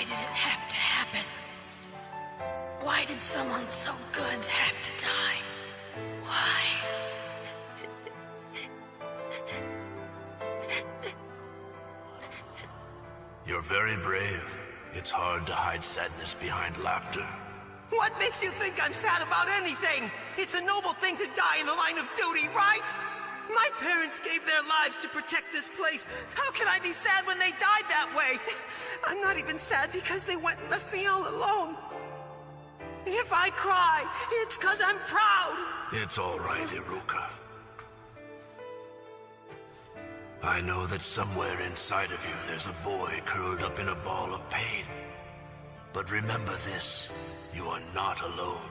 did it have to happen? Why did someone so good have to die? Why? You're very brave. It's hard to hide sadness behind laughter. What makes you think I'm sad about anything? It's a noble thing to die in the line of duty, right? My parents gave their lives to protect this place. How can I be sad when they died that way? I'm not even sad because they went and left me all alone. If I cry, it's because I'm proud. It's all right, Iruka. I know that somewhere inside of you there's a boy curled up in a ball of pain. But remember this, you are not alone.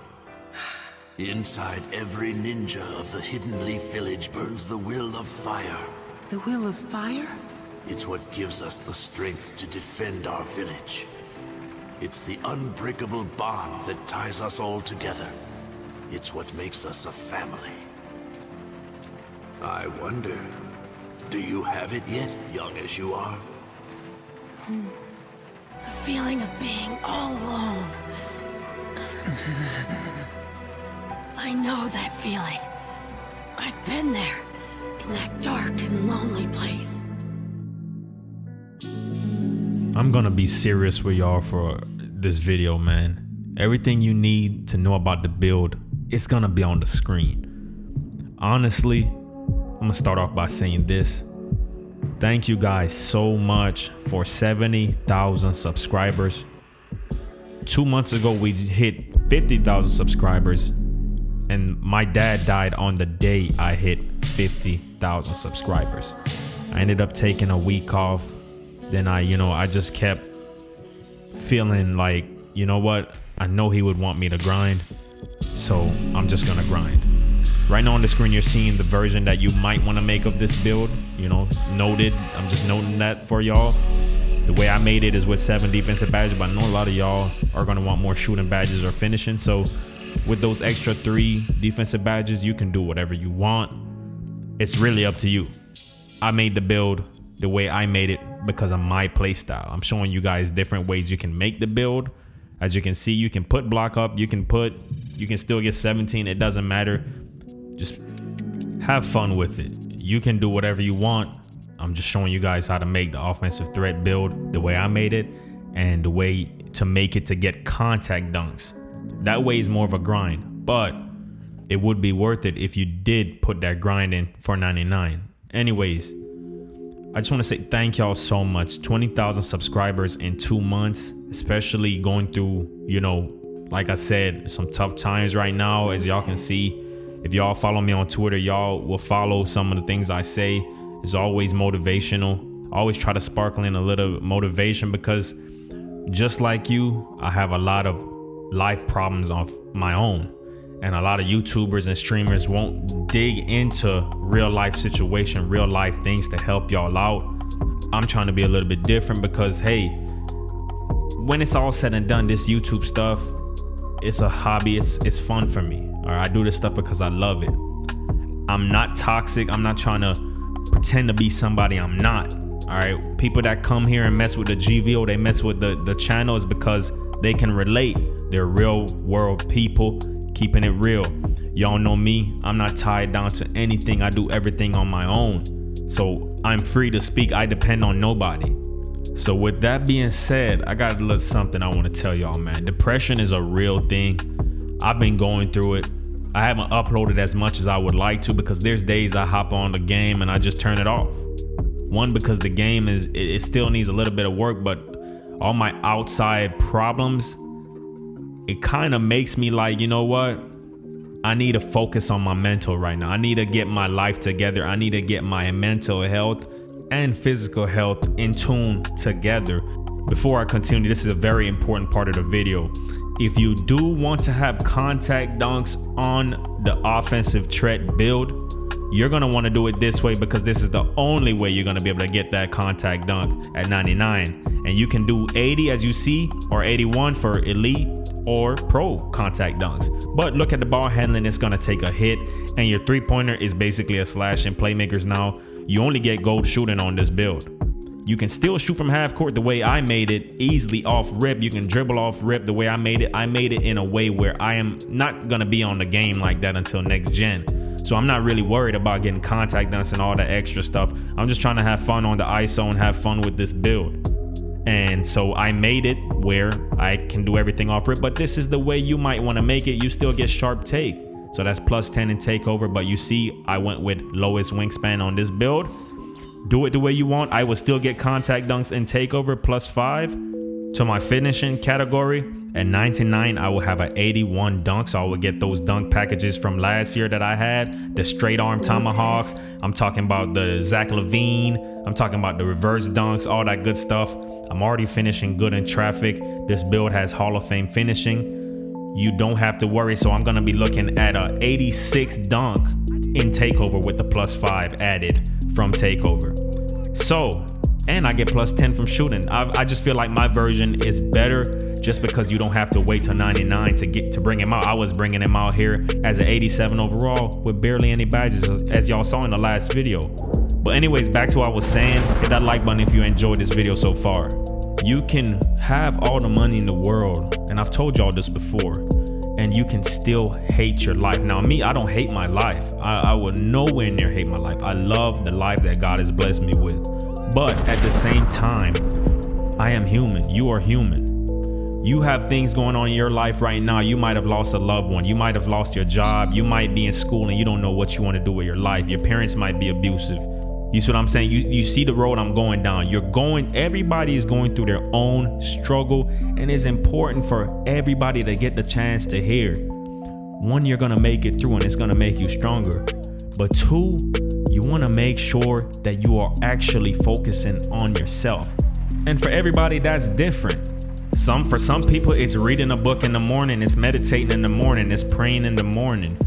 Inside every ninja of the Hidden Leaf Village burns the will of fire. The will of fire? It's what gives us the strength to defend our village. It's the unbreakable bond that ties us all together. It's what makes us a family. I wonder, do you have it yet, young as you are? The feeling of being all alone. I know that feeling. I've been there, in that dark and lonely place. I'm gonna be serious with y'all for this video, man. Everything you need to know about the build, it's gonna be on the screen. Honestly, I'm gonna start off by saying this. Thank you guys so much for 70,000 subscribers. 2 months ago, we hit 50,000 subscribers. And my dad died on the day I hit 50,000 subscribers. I ended up taking a week off. Then I just kept feeling like, you know what? I know he would want me to grind. So I'm just gonna grind. Right now on the screen, you're seeing the version that you might want to make of this build. Noted. I'm just noting that for y'all. The way I made it is with 7 defensive badges, but I know a lot of y'all are gonna want more shooting badges or finishing. So with those extra 3 defensive badges, you can do whatever you want. It's really up to you. I made the build the way I made it because of my play style. I'm showing you guys different ways you can make the build. As you can see, you can put block up, you can still get 17. It doesn't matter. Just have fun with it. You can do whatever you want. I'm just showing you guys how to make the offensive threat build the way I made it, and the way to make it to get contact dunks. That way is more of a grind, but it would be worth it if you did put that grind in for 99. Anyways, I just want to say thank y'all so much. 20,000 subscribers in 2 months, especially going through, like I said, some tough times right now. As y'all can see, if y'all follow me on Twitter, y'all will follow some of the things I say. It's always motivational. I always try to sparkle in a little motivation because just like you, I have a lot of life problems of my own. And a lot of YouTubers and streamers won't dig into real life situation, real life things to help y'all out. I'm trying to be a little bit different because, hey, when it's all said and done, this YouTube stuff, it's a hobby. It's fun for me. All right, I do this stuff because I love it. I'm not toxic. I'm not trying to pretend to be somebody I'm not. All right, people that come here and mess with the GVO, they mess with the channel is because they can relate. They're real world people, keeping it real. Y'all know me. I'm not tied down to anything. I do everything on my own. So I'm free to speak. I depend on nobody. So with that being said, I got a little something I want to tell y'all, man. Depression is a real thing. I've been going through it. I haven't uploaded as much as I would like to because there's days I hop on the game and I just turn it off. One, because the game it still needs a little bit of work, but all my outside problems, it kind of makes me like, you know what? I need to focus on my mental right now. I need to get my life together. I need to get my mental health and physical health in tune together. Before I continue, this is a very important part of the video. If you do want to have contact dunks on the offensive threat build, you're going to want to do it this way because this is the only way you're going to be able to get that contact dunk at 99. And you can do 80 as you see, or 81 for elite or pro contact dunks. But look at the ball handling, it's going to take a hit. And your 3-pointer is basically a slash in playmakers now. You only get gold shooting on this build. You can still shoot from half court the way I made it, easily off rip. You can dribble off rip the way I made it. I made it in a way where I am not gonna be on the game like that until next gen. So I'm not really worried about getting contact dunks and all that extra stuff. I'm just trying to have fun on the ISO and have fun with this build. And so I made it where I can do everything off rip, but this is the way you might want to make it. You still get sharp take. So that's +10 in takeover, but you see I went with lowest wingspan on this build. Do it the way you want. I will still get contact dunks in takeover +5 to my finishing category. At 99, I will have an 81 dunk, so I will get those dunk packages from last year that I had, the straight arm tomahawks. I'm talking about the Zach LaVine. I'm talking about the reverse dunks, all that good stuff. I'm already finishing good in traffic. This build has Hall of Fame finishing. You don't have to worry, so I'm gonna be looking at a 86 dunk in takeover with the +5 added from takeover. So, and I get +10 from shooting. I just feel like my version is better just because you don't have to wait till 99 to bring him out. I was bringing him out here as an 87 overall with barely any badges, as y'all saw in the last video. But anyways, back to what I was saying, hit that like button if you enjoyed this video so far. You can have all the money in the world, and I've told y'all this before, and you can still hate your life. Now me, I don't hate my life. I would nowhere near hate my life. I love the life that God has blessed me with. But at the same time, I am human. You are human. You have things going on in your life right now. You might have lost a loved one. You might have lost your job. You might be in school and you don't know what you want to do with your life. Your parents might be abusive. You see what I'm saying? You see the road I'm going down. Everybody is going through their own struggle, and it's important for everybody to get the chance to hear. One, you're gonna make it through and it's gonna make you stronger. But two, you wanna make sure that you are actually focusing on yourself. And for everybody, that's different. For some people, it's reading a book in the morning, it's meditating in the morning, it's praying in the morning.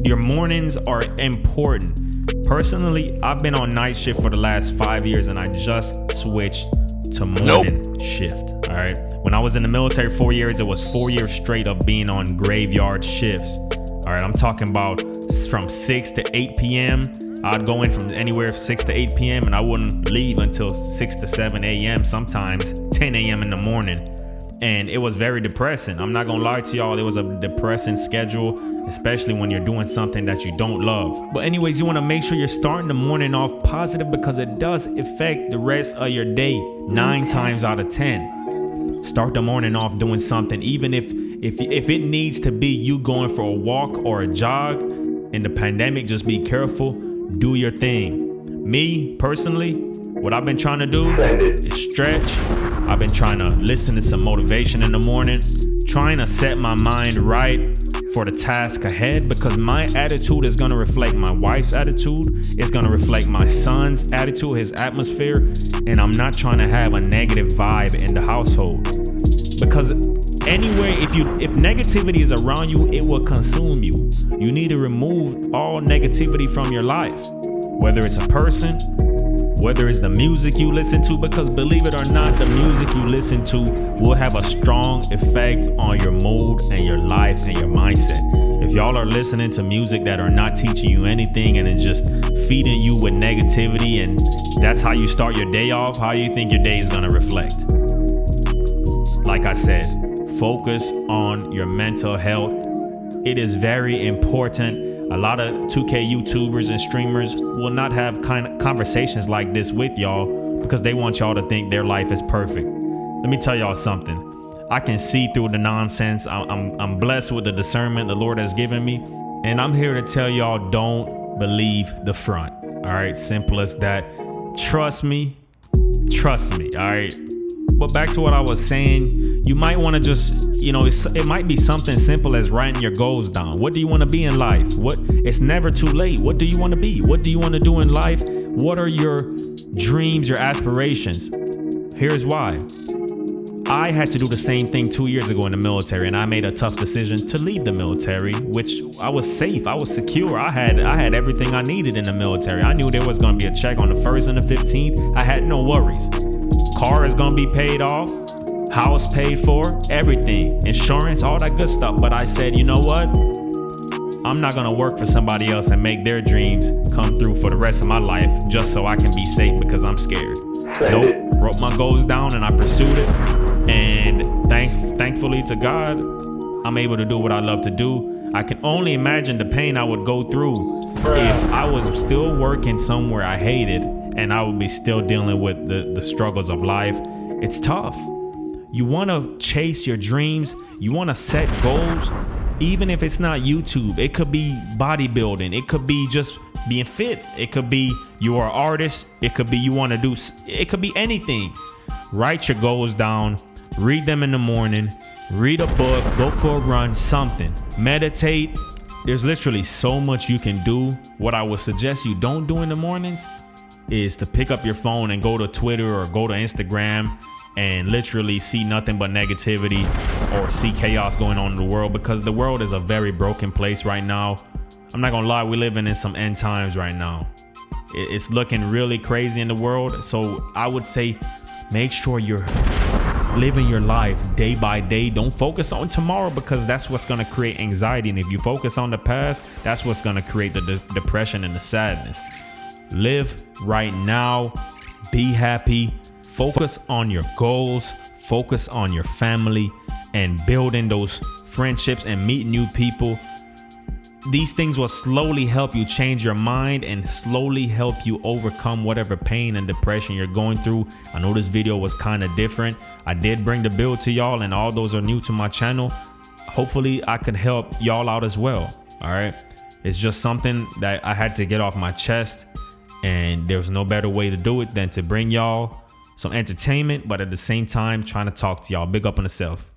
Your mornings are important. Personally, I've been on night shift for the last 5 years and I just switched to morning shift. All right. When I was in the military 4 years, it was 4 years straight of being on graveyard shifts. All right. I'm talking about from 6 to 8 p.m. I'd go in from anywhere 6 to 8 p.m. and I wouldn't leave until 6 to 7 a.m. sometimes 10 a.m. in the morning. And it was very depressing. I'm not gonna lie to y'all, it was a depressing schedule, especially when you're doing something that you don't love. But anyways, you wanna make sure you're starting the morning off positive because it does affect the rest of your day 9 times out of 10. Start the morning off doing something, even if it needs to be you going for a walk or a jog. In the pandemic, just be careful, do your thing. Me, personally, what I've been trying to do is stretch. I've been trying to listen to some motivation in the morning, trying to set my mind right for the task ahead, because my attitude is gonna reflect my wife's attitude. It's gonna reflect my son's attitude, his atmosphere, and I'm not trying to have a negative vibe in the household. Because anyway, if negativity is around you, it will consume you. You need to remove all negativity from your life, whether it's a person, whether it's the music you listen to, because believe it or not, the music you listen to will have a strong effect on your mood and your life and your mindset. If y'all are listening to music that are not teaching you anything and it's just feeding you with negativity, and that's how you start your day off, how do you think your day is gonna reflect? Like I said, focus on your mental health. It is very important. A lot of 2K YouTubers and streamers will not have conversations like this with y'all because they want y'all to think their life is perfect. Let me tell y'all something. I can see through the nonsense. I'm blessed with the discernment the Lord has given me. And I'm here to tell y'all, don't believe the front. All right, simple as that. Trust me, all right? But back to what I was saying, you might want to just, it might be something simple as writing your goals down. What do you want to be in life? It's never too late. What do you want to be? What do you want to do in life? What are your dreams, your aspirations? Here's why. I had to do the same thing 2 years ago in the military, and I made a tough decision to leave the military, which I was safe, I was secure. I had everything I needed in the military. I knew there was going to be a check on the 1st and the 15th. I had no worries. Car is gonna be paid off, house paid for, everything, insurance, all that good stuff. But I said, you know what? I'm not gonna work for somebody else and make their dreams come through for the rest of my life just so I can be safe because I'm scared. Nope, wrote my goals down and I pursued it. And thankfully to God, I'm able to do what I love to do. I can only imagine the pain I would go through if I was still working somewhere I hated and I would be still dealing with the struggles of life. It's tough. You want to chase your dreams. You want to set goals. Even if it's not YouTube, it could be bodybuilding. It could be just being fit. It could be you are an artist. It could be you want to do, it could be anything. Write your goals down. Read them in the morning. Read a book. Go for a run. Something. Meditate. There's literally so much you can do. What I would suggest you don't do in the mornings is to pick up your phone and go to Twitter or go to Instagram and literally see nothing but negativity or see chaos going on in the world, because the world is a very broken place right now. I'm not gonna lie, we're living in some end times right now. It's looking really crazy in the world. So I would say make sure you're living your life day by day. Don't focus on tomorrow, because that's what's gonna create anxiety. And if you focus on the past, that's what's gonna create the depression and the sadness. Live right now. Be happy. Focus on your goals, focus on your family, and building those friendships and meet new people. These things will slowly help you change your mind and slowly help you overcome whatever pain and depression you're going through. I know this video was kind of different. I did bring the build to y'all, and all those are new to my channel. Hopefully I could help y'all out as well. All right. It's just something that I had to get off my chest, and there's no better way to do it than to bring y'all some entertainment, but at the same time trying to talk to y'all. Big up on yourself.